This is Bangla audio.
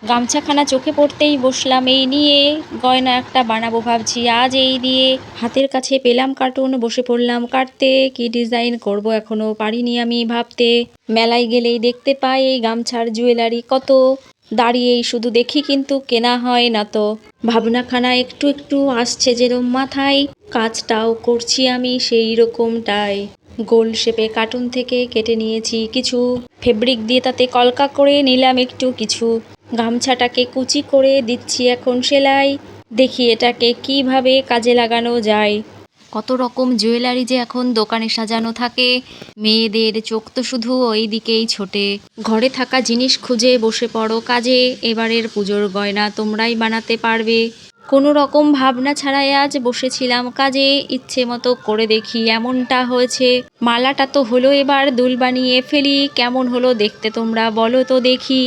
গামছাখানা চোখে পড়তেই বসলাম এই নিয়ে, গয়না একটা বানাবো ভাবছি আজ এই দিয়ে। হাতের কাছে পেলাম কার্টুন, বসে পড়লাম কাটতে। কি ডিজাইন করব এখনো পারিনি আমি ভাবতে। মেলায় গেলেই দেখতে পাই এই গামছার জুয়েলারি কত, দাঁড়িয়েই শুধু দেখি কিন্তু কেনা হয় না তো। ভাবনাখানা একটু একটু আসছে যেরম মাথায়, কাজটাও করছি আমি সেই রকমটাই। গোল শেপে কার্টুন থেকে কেটে নিয়েছি কিছু, ফেব্রিক দিয়ে তাতে কলকা করে নিলাম একটু কিছু। গামছাটাকে কুচি করে দিচ্ছি এখন সেলাই, দেখি এটাকে কিভাবে কাজে লাগানো যায়। কত রকম জুয়েলারি যে এখন দোকানে সাজানো থাকে, মেয়েদের চোখ তো শুধু ওই দিকেই ছোটে। ঘরে থাকা জিনিস খুঁজে বসে পড়ো কাজে, এবারের পুজোর গয়না তোমরাই বানাতে পারবে। কোনো রকম ভাবনা ছাড়াই আজ বসেছিলাম কাজে, ইচ্ছে মতো করে দেখি এমনটা হয়েছে। মালাটা তো হলো, এবার দুল বানিয়ে ফেলি, কেমন হলো দেখতে তোমরা বলো তো দেখি।